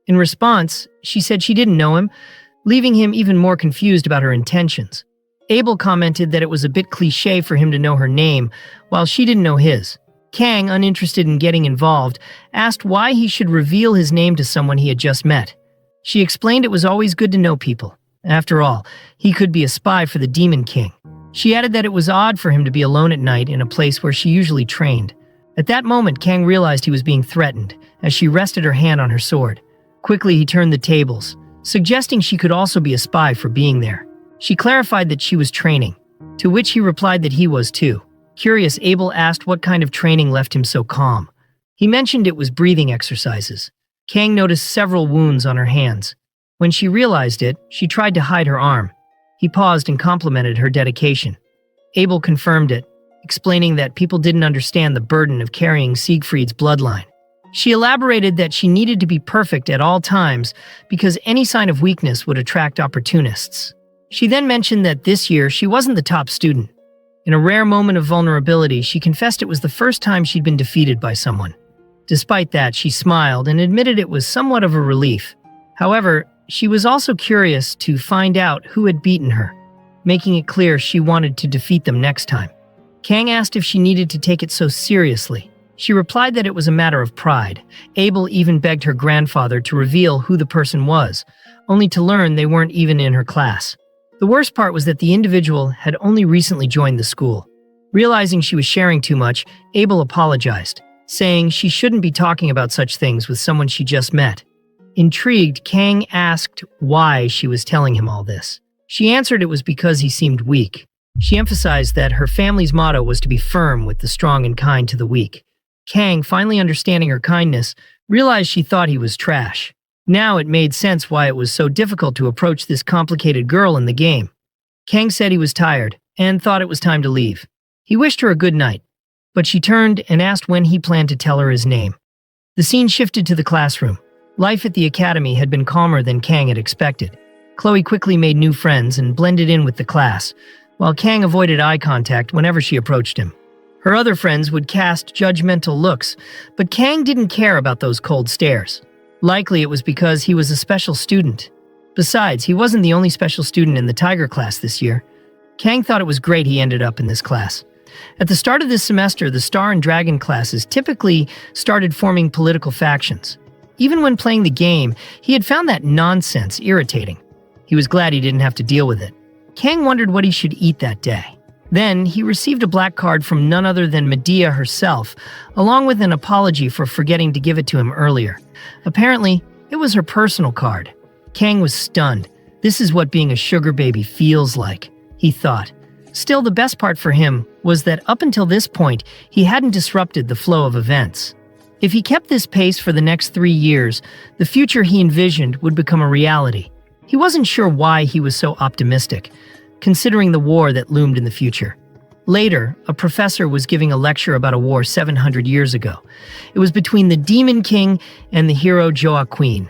In response, she said she didn't know him, leaving him even more confused about her intentions. Abel commented that it was a bit cliché for him to know her name, while she didn't know his. Kang, uninterested in getting involved, asked why he should reveal his name to someone he had just met. She explained it was always good to know people. After all, he could be a spy for the Demon King. She added that it was odd for him to be alone at night in a place where she usually trained. At that moment, Kang realized he was being threatened, as she rested her hand on her sword. Quickly, he turned the tables, suggesting she could also be a spy for being there. She clarified that she was training, to which he replied that he was too. Curious, Abel asked what kind of training left him so calm. He mentioned it was breathing exercises. Kang noticed several wounds on her hands. When she realized it, she tried to hide her arm. He paused and complimented her dedication. Abel confirmed it, explaining that people didn't understand the burden of carrying Siegfried's bloodline. She elaborated that she needed to be perfect at all times because any sign of weakness would attract opportunists. She then mentioned that this year she wasn't the top student. In a rare moment of vulnerability, she confessed it was the first time she'd been defeated by someone. Despite that, she smiled and admitted it was somewhat of a relief. However, she was also curious to find out who had beaten her, making it clear she wanted to defeat them next time. Kang asked if she needed to take it so seriously. She replied that it was a matter of pride. Abel even begged her grandfather to reveal who the person was, only to learn they weren't even in her class. The worst part was that the individual had only recently joined the school. Realizing she was sharing too much, Abel apologized, saying she shouldn't be talking about such things with someone she just met. Intrigued, Kang asked why she was telling him all this. She answered it was because he seemed weak. She emphasized that her family's motto was to be firm with the strong and kind to the weak. Kang, finally understanding her kindness, realized she thought he was trash. Now it made sense why it was so difficult to approach this complicated girl in the game. Kang said he was tired and thought it was time to leave. He wished her a good night, but she turned and asked when he planned to tell her his name. The scene shifted to the classroom. Life at the academy had been calmer than Kang had expected. Chloe quickly made new friends and blended in with the class, while Kang avoided eye contact whenever she approached him. Her other friends would cast judgmental looks, but Kang didn't care about those cold stares. Likely it was because he was a special student. Besides, he wasn't the only special student in the Tiger class this year. Kang thought it was great he ended up in this class. At the start of this semester, the Star and Dragon classes typically started forming political factions. Even when playing the game, he had found that nonsense irritating. He was glad he didn't have to deal with it. Kang wondered what he should eat that day. Then, he received a black card from none other than Medea herself, along with an apology for forgetting to give it to him earlier. Apparently, it was her personal card. Kang was stunned. This is what being a sugar baby feels like, he thought. Still, the best part for him was that up until this point, he hadn't disrupted the flow of events. If he kept this pace for the next 3 years, the future he envisioned would become a reality. He wasn't sure why he was so optimistic, considering the war that loomed in the future. Later, a professor was giving a lecture about a war 700 years ago. It was between the Demon King and the hero Joaquin.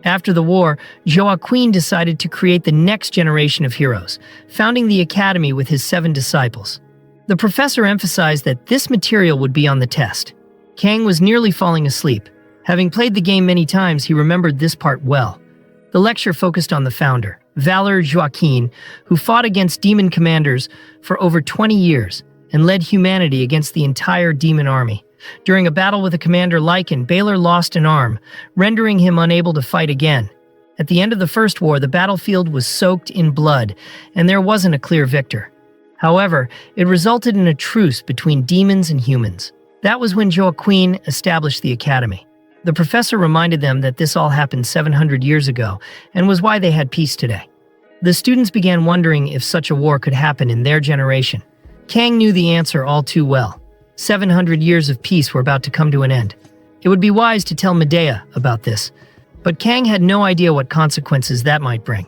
After the war, Joaquin decided to create the next generation of heroes, founding the academy with his 7 disciples. The professor emphasized that this material would be on the test. Kang was nearly falling asleep. Having played the game many times, he remembered this part well. The lecture focused on the founder, Valor Joaquin, who fought against demon commanders for over 20 years and led humanity against the entire demon army. During a battle with a commander Lycan, Balor lost an arm, rendering him unable to fight again. At the end of the first war, the battlefield was soaked in blood, and there wasn't a clear victor. However, it resulted in a truce between demons and humans. That was when Joaquin established the academy. The professor reminded them that this all happened 700 years ago and was why they had peace today. The students began wondering if such a war could happen in their generation. Kang knew the answer all too well. 700 years of peace were about to come to an end. It would be wise to tell Medea about this, but Kang had no idea what consequences that might bring.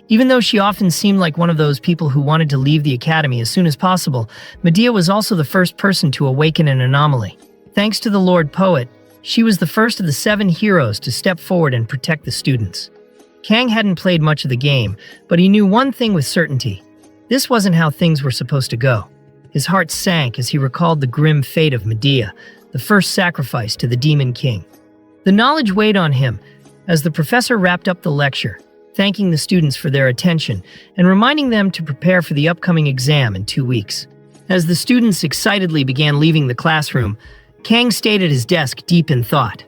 Even though she often seemed like one of those people who wanted to leave the academy as soon as possible, Medea was also the first person to awaken an anomaly. Thanks to the Lord Poet, she was the first of the 7 heroes to step forward and protect the students. Kang hadn't played much of the game, but he knew one thing with certainty. This wasn't how things were supposed to go. His heart sank as he recalled the grim fate of Medea, the first sacrifice to the Demon King. The knowledge weighed on him, as the professor wrapped up the lecture, thanking the students for their attention and reminding them to prepare for the upcoming exam in 2 weeks. As the students excitedly began leaving the classroom, Kang stayed at his desk deep in thought.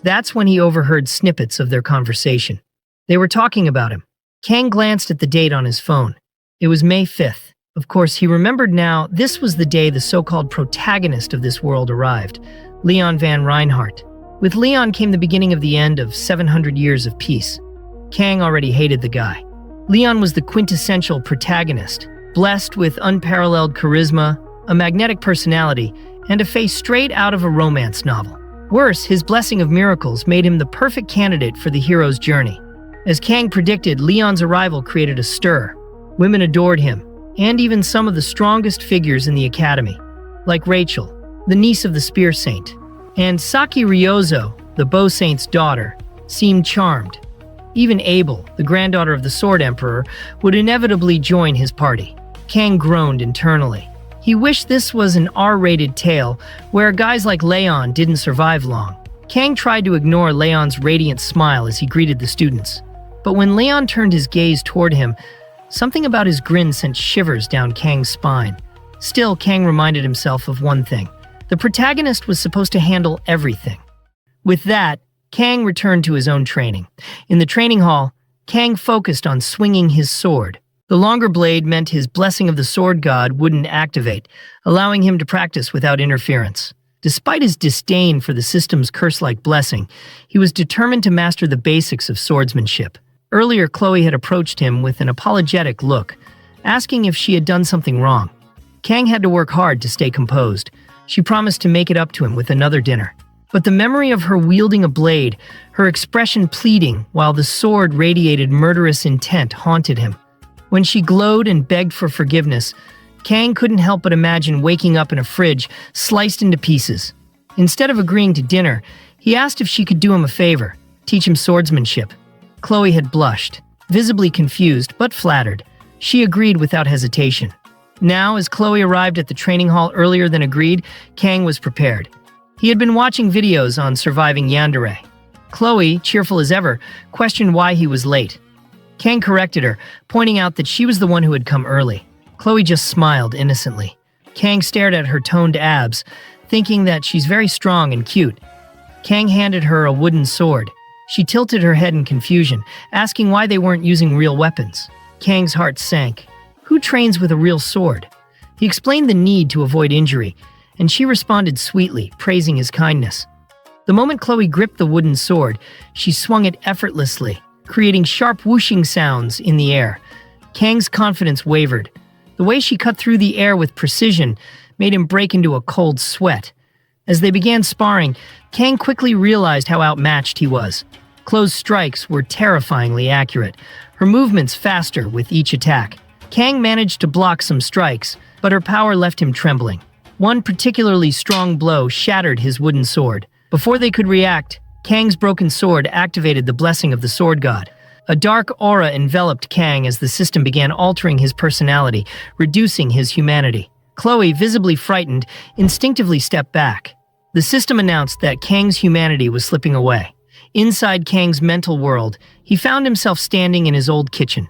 That's when he overheard snippets of their conversation. They were talking about him. Kang glanced at the date on his phone. It was May 5th. Of course, he remembered now this was the day the so-called protagonist of this world arrived, Leon van Reinhardt. With Leon came the beginning of the end of 700 years of peace. Kang already hated the guy. Leon was the quintessential protagonist, blessed with unparalleled charisma, a magnetic personality, and a face straight out of a romance novel. Worse, his blessing of miracles made him the perfect candidate for the hero's journey. As Kang predicted, Leon's arrival created a stir. Women adored him, and even some of the strongest figures in the academy, like Rachel, the niece of the Spear Saint, and Saki Ryozo, the Bow Saint's daughter, seemed charmed. Even Abel, the granddaughter of the Sword Emperor, would inevitably join his party. Kang groaned internally. He wished this was an R-rated tale where guys like Leon didn't survive long. Kang tried to ignore Leon's radiant smile as he greeted the students. But when Leon turned his gaze toward him, something about his grin sent shivers down Kang's spine. Still, Kang reminded himself of one thing. The protagonist was supposed to handle everything. With that, Kang returned to his own training. In the training hall, Kang focused on swinging his sword. The longer blade meant his blessing of the sword god wouldn't activate, allowing him to practice without interference. Despite his disdain for the system's curse-like blessing, he was determined to master the basics of swordsmanship. Earlier, Chloe had approached him with an apologetic look, asking if she had done something wrong. Kang had to work hard to stay composed. She promised to make it up to him with another dinner. But the memory of her wielding a blade, her expression pleading while the sword radiated murderous intent haunted him. When she glowed and begged for forgiveness, Kang couldn't help but imagine waking up in a fridge sliced into pieces. Instead of agreeing to dinner, he asked if she could do him a favor, teach him swordsmanship. Chloe had blushed, visibly confused but flattered. She agreed without hesitation. Now, as Chloe arrived at the training hall earlier than agreed, Kang was prepared. He had been watching videos on surviving yandere. Chloe, cheerful as ever, questioned why he was late. Kang corrected her, pointing out that she was the one who had come early. Chloe just smiled innocently. Kang stared at her toned abs, thinking that she's very strong and cute. Kang handed her a wooden sword. She tilted her head in confusion, asking why they weren't using real weapons. Kang's heart sank. Who trains with a real sword? He explained the need to avoid injury, and she responded sweetly, praising his kindness. The moment Chloe gripped the wooden sword, she swung it effortlessly, creating sharp whooshing sounds in the air. Kang's confidence wavered. The way she cut through the air with precision made him break into a cold sweat. As they began sparring, Kang quickly realized how outmatched he was. Chloe's strikes were terrifyingly accurate, her movements faster with each attack. Kang managed to block some strikes, but her power left him trembling. One particularly strong blow shattered his wooden sword. Before they could react, Kang's broken sword activated the blessing of the sword god. A dark aura enveloped Kang as the system began altering his personality, reducing his humanity. Chloe, visibly frightened, instinctively stepped back. The system announced that Kang's humanity was slipping away. Inside Kang's mental world, he found himself standing in his old kitchen.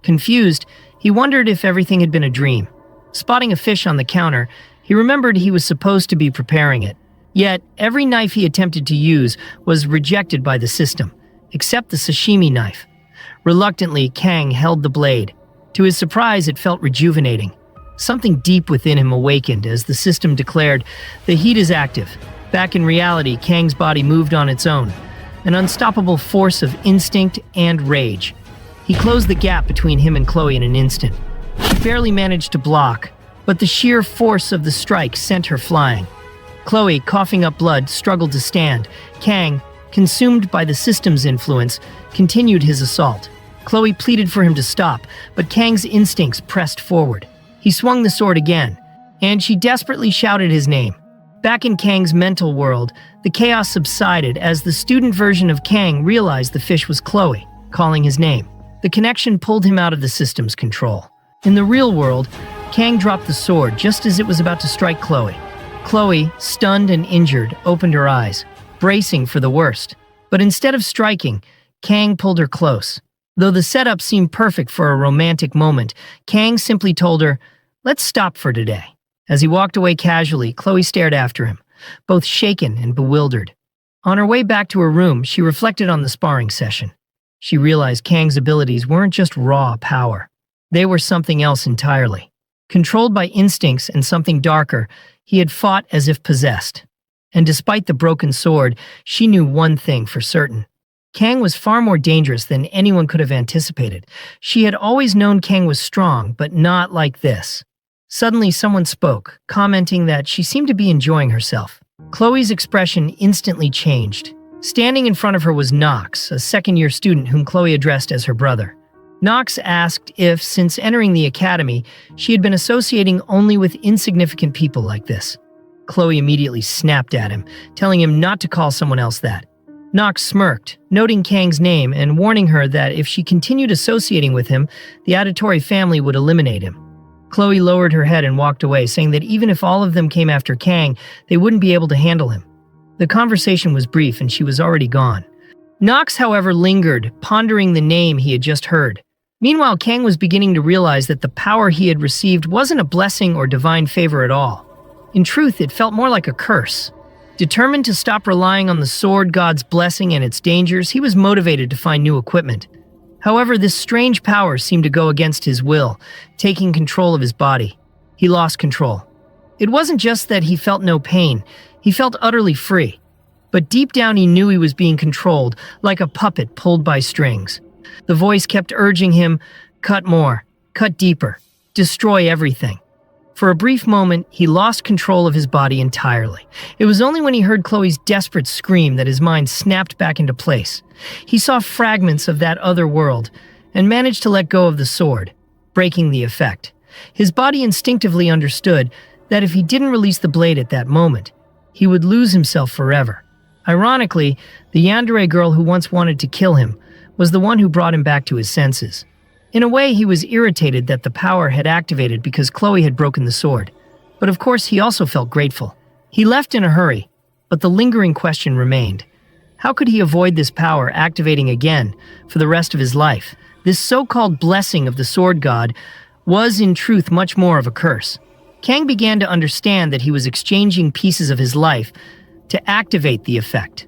Confused, he wondered if everything had been a dream. Spotting a fish on the counter, he remembered he was supposed to be preparing it. Yet, every knife he attempted to use was rejected by the system, except the sashimi knife. Reluctantly, Kang held the blade. To his surprise, it felt rejuvenating. Something deep within him awakened as the system declared, "The heat is active." Back in reality, Kang's body moved on its own, an unstoppable force of instinct and rage. He closed the gap between him and Chloe in an instant. She barely managed to block, but the sheer force of the strike sent her flying. Chloe, coughing up blood, struggled to stand. Kang, consumed by the system's influence, continued his assault. Chloe pleaded for him to stop, but Kang's instincts pressed forward. He swung the sword again, and she desperately shouted his name. Back in Kang's mental world, the chaos subsided as the student version of Kang realized the fish was Chloe, calling his name. The connection pulled him out of the system's control. In the real world, Kang dropped the sword just as it was about to strike Chloe. Chloe, stunned and injured, opened her eyes, bracing for the worst. But instead of striking, Kang pulled her close. Though the setup seemed perfect for a romantic moment, Kang simply told her, "Let's stop for today." As he walked away casually, Chloe stared after him, both shaken and bewildered. On her way back to her room, she reflected on the sparring session. She realized Kang's abilities weren't just raw power. They were something else entirely. Controlled by instincts and something darker, he had fought as if possessed. And despite the broken sword, she knew one thing for certain. Kang was far more dangerous than anyone could have anticipated. She had always known Kang was strong, but not like this. Suddenly, someone spoke, commenting that she seemed to be enjoying herself. Chloe's expression instantly changed. Standing in front of her was Knox, a second-year student whom Chloe addressed as her brother. Knox asked if, since entering the academy, she had been associating only with insignificant people like this. Chloe immediately snapped at him, telling him not to call someone else that. Knox smirked, noting Kang's name and warning her that if she continued associating with him, the Auditory family would eliminate him. Chloe lowered her head and walked away, saying that even if all of them came after Kang, they wouldn't be able to handle him. The conversation was brief and she was already gone. Knox, however, lingered, pondering the name he had just heard. Meanwhile, Kang was beginning to realize that the power he had received wasn't a blessing or divine favor at all. In truth, it felt more like a curse. Determined to stop relying on the sword god's blessing and its dangers, he was motivated to find new equipment. However, this strange power seemed to go against his will, taking control of his body. He lost control. It wasn't just that he felt no pain, he felt utterly free. But deep down he knew he was being controlled, like a puppet pulled by strings. The voice kept urging him, cut more, cut deeper, destroy everything. For a brief moment, he lost control of his body entirely. It was only when he heard Chloe's desperate scream that his mind snapped back into place. He saw fragments of that other world and managed to let go of the sword, breaking the effect. His body instinctively understood that if he didn't release the blade at that moment, he would lose himself forever. Ironically, the yandere girl who once wanted to kill him was the one who brought him back to his senses. In a way, he was irritated that the power had activated because Chloe had broken the sword. But of course, he also felt grateful. He left in a hurry, but the lingering question remained. How could he avoid this power activating again for the rest of his life? This so-called blessing of the sword god was in truth much more of a curse. Kang began to understand that he was exchanging pieces of his life to activate the effect.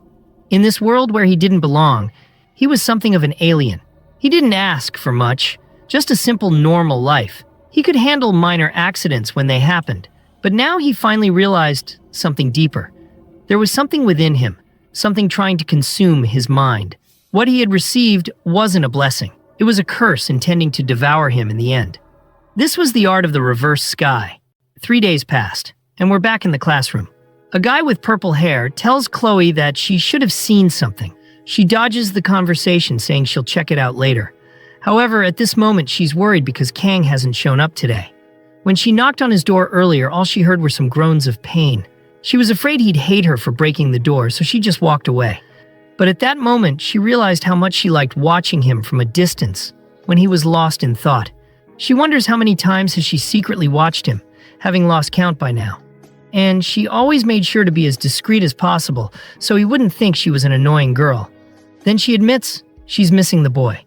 In this world where he didn't belong, he was something of an alien. He didn't ask for much, just a simple normal life. He could handle minor accidents when they happened, but now he finally realized something deeper. There was something within him, something trying to consume his mind. What he had received wasn't a blessing. It was a curse intending to devour him in the end. This was the art of the reverse sky. 3 days passed, and we're back in the classroom. A guy with purple hair tells Chloe that she should have seen something. She dodges the conversation, saying she'll check it out later. However, at this moment, she's worried because Kang hasn't shown up today. When she knocked on his door earlier, all she heard were some groans of pain. She was afraid he'd hate her for breaking the door, so she just walked away. But at that moment, she realized how much she liked watching him from a distance when he was lost in thought. She wonders how many times has she secretly watched him, having lost count by now. And she always made sure to be as discreet as possible, so he wouldn't think she was an annoying girl. Then she admits she's missing the boy.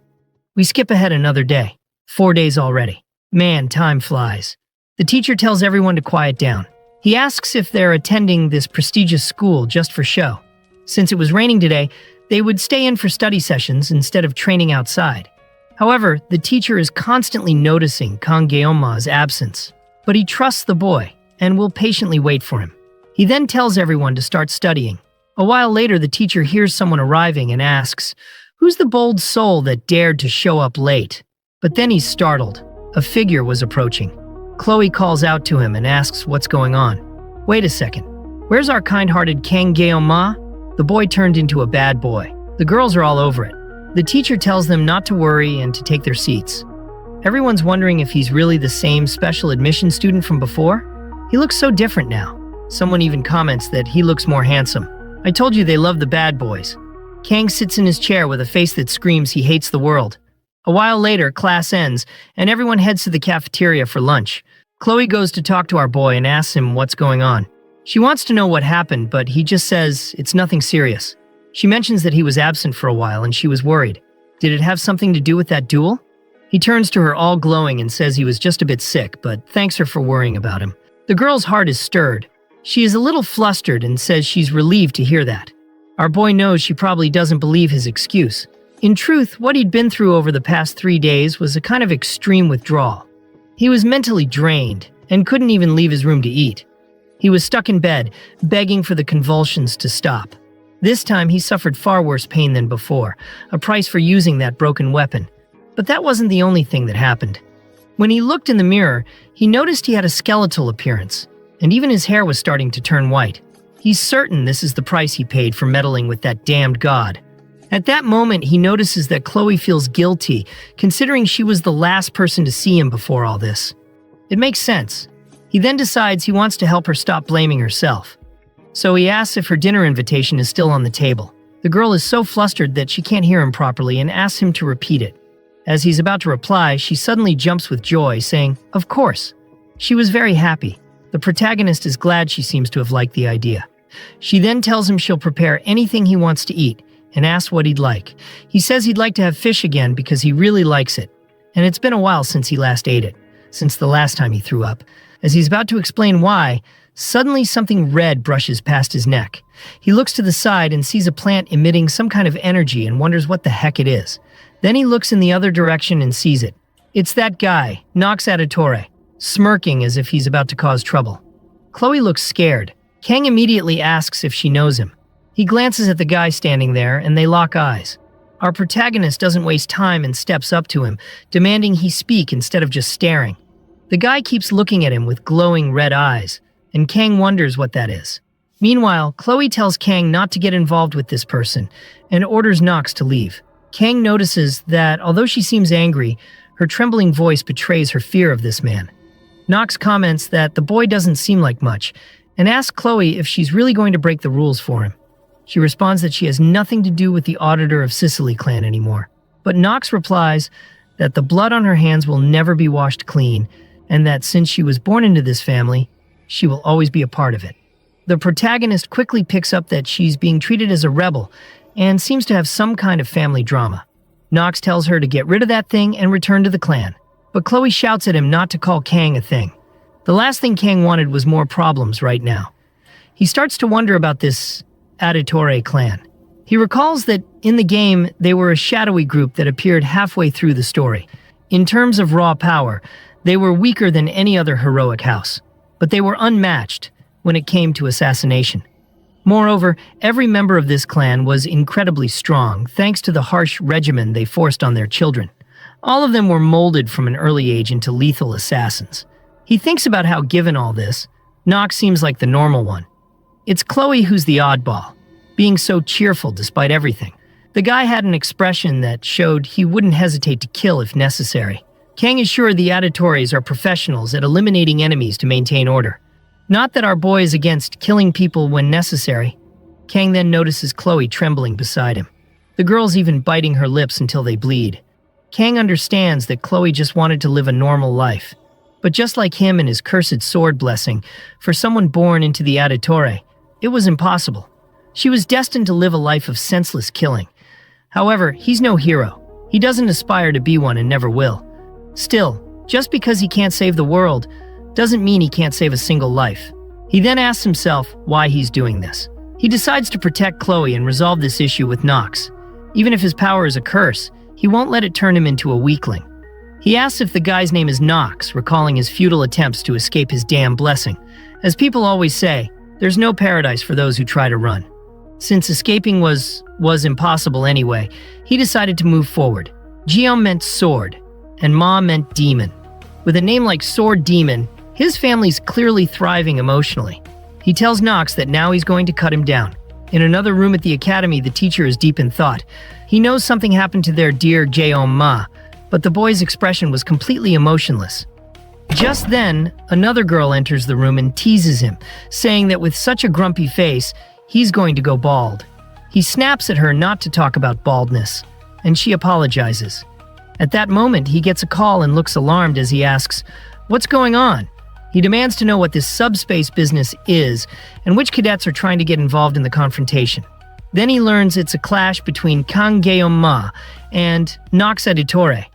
We skip ahead another day. 4 days already. Man, time flies. The teacher tells everyone to quiet down. He asks if they're attending this prestigious school just for show. Since it was raining today, they would stay in for study sessions instead of training outside. However, the teacher is constantly noticing Kang Geonma's absence, but he trusts the boy and will patiently wait for him. He then tells everyone to start studying. A while later, the teacher hears someone arriving and asks, "Who's the bold soul that dared to show up late?" But then he's startled. A figure was approaching. Chloe calls out to him and asks what's going on. Wait a second. Where's our kind-hearted Kang Geonma? The boy turned into a bad boy. The girls are all over it. The teacher tells them not to worry and to take their seats. Everyone's wondering if he's really the same special admission student from before. He looks so different now. Someone even comments that he looks more handsome. I told you they love the bad boys. Kang sits in his chair with a face that screams he hates the world. A while later, class ends, and everyone heads to the cafeteria for lunch. Chloe goes to talk to our boy and asks him what's going on. She wants to know what happened, but he just says it's nothing serious. She mentions that he was absent for a while and she was worried. Did it have something to do with that duel? He turns to her all glowing and says he was just a bit sick, but thanks her for worrying about him. The girl's heart is stirred. She is a little flustered and says she's relieved to hear that. Our boy knows she probably doesn't believe his excuse. In truth, what he'd been through over the past 3 days was a kind of extreme withdrawal. He was mentally drained and couldn't even leave his room to eat. He was stuck in bed, begging for the convulsions to stop. This time he suffered far worse pain than before, a price for using that broken weapon. But that wasn't the only thing that happened. When he looked in the mirror, he noticed he had a skeletal appearance, and even his hair was starting to turn white. He's certain this is the price he paid for meddling with that damned god. At that moment, he notices that Chloe feels guilty, considering she was the last person to see him before all this. It makes sense. He then decides he wants to help her stop blaming herself. So he asks if her dinner invitation is still on the table. The girl is so flustered that she can't hear him properly and asks him to repeat it. As he's about to reply, she suddenly jumps with joy, saying, "Of course." She was very happy. The protagonist is glad she seems to have liked the idea. She then tells him she'll prepare anything he wants to eat and asks what he'd like. He says he'd like to have fish again because he really likes it. And it's been a while since he last ate it, since the last time he threw up. As he's about to explain why, suddenly something red brushes past his neck. He looks to the side and sees a plant emitting some kind of energy and wonders what the heck it is. Then he looks in the other direction and sees it. It's that guy, Nox Auditore, smirking as if he's about to cause trouble. Chloe looks scared. Kang immediately asks if she knows him. He glances at the guy standing there and they lock eyes. Our protagonist doesn't waste time and steps up to him, demanding he speak instead of just staring. The guy keeps looking at him with glowing red eyes, and Kang wonders what that is. Meanwhile, Chloe tells Kang not to get involved with this person and orders Nox to leave. Kang notices that, although she seems angry, her trembling voice betrays her fear of this man. Nox comments that the boy doesn't seem like much, and asks Chloe if she's really going to break the rules for him. She responds that she has nothing to do with the Auditor of Sicily clan anymore. But Nox replies that the blood on her hands will never be washed clean, and that since she was born into this family, she will always be a part of it. The protagonist quickly picks up that she's being treated as a rebel, and seems to have some kind of family drama. Nox tells her to get rid of that thing and return to the clan, but Chloe shouts at him not to call Kang a thing. The last thing Kang wanted was more problems right now. He starts to wonder about this Auditore clan. He recalls that in the game, they were a shadowy group that appeared halfway through the story. In terms of raw power, they were weaker than any other heroic house, but they were unmatched when it came to assassination. Moreover, every member of this clan was incredibly strong, thanks to the harsh regimen they forced on their children. All of them were molded from an early age into lethal assassins. He thinks about how, given all this, Nox seems like the normal one. It's Chloe who's the oddball, being so cheerful despite everything. The guy had an expression that showed he wouldn't hesitate to kill if necessary. Kang is sure the Auditores are professionals at eliminating enemies to maintain order. Not that our boy is against killing people when necessary. Kang then notices Chloe trembling beside him. The girl's even biting her lips until they bleed. Kang understands that Chloe just wanted to live a normal life. But just like him and his cursed sword blessing, for someone born into the Auditore, it was impossible. She was destined to live a life of senseless killing. However, he's no hero. He doesn't aspire to be one and never will. Still, just because he can't save the world, doesn't mean he can't save a single life. He then asks himself why he's doing this. He decides to protect Chloe and resolve this issue with Nox. Even if his power is a curse, he won't let it turn him into a weakling. He asks if the guy's name is Nox, recalling his futile attempts to escape his damn blessing. As people always say, there's no paradise for those who try to run. Since escaping was impossible anyway, he decided to move forward. Jiom meant sword, and Ma meant demon. With a name like Sword Demon, his family's clearly thriving emotionally. He tells Nox that now he's going to cut him down. In another room at the academy, the teacher is deep in thought. He knows something happened to their dear Jeom Ma, but the boy's expression was completely emotionless. Just then, another girl enters the room and teases him, saying that with such a grumpy face, he's going to go bald. He snaps at her not to talk about baldness, and she apologizes. At that moment, he gets a call and looks alarmed as he asks, "What's going on?" He demands to know what this subspace business is and which cadets are trying to get involved in the confrontation. Then he learns it's a clash between Kang Geom-ma and Nox Editore.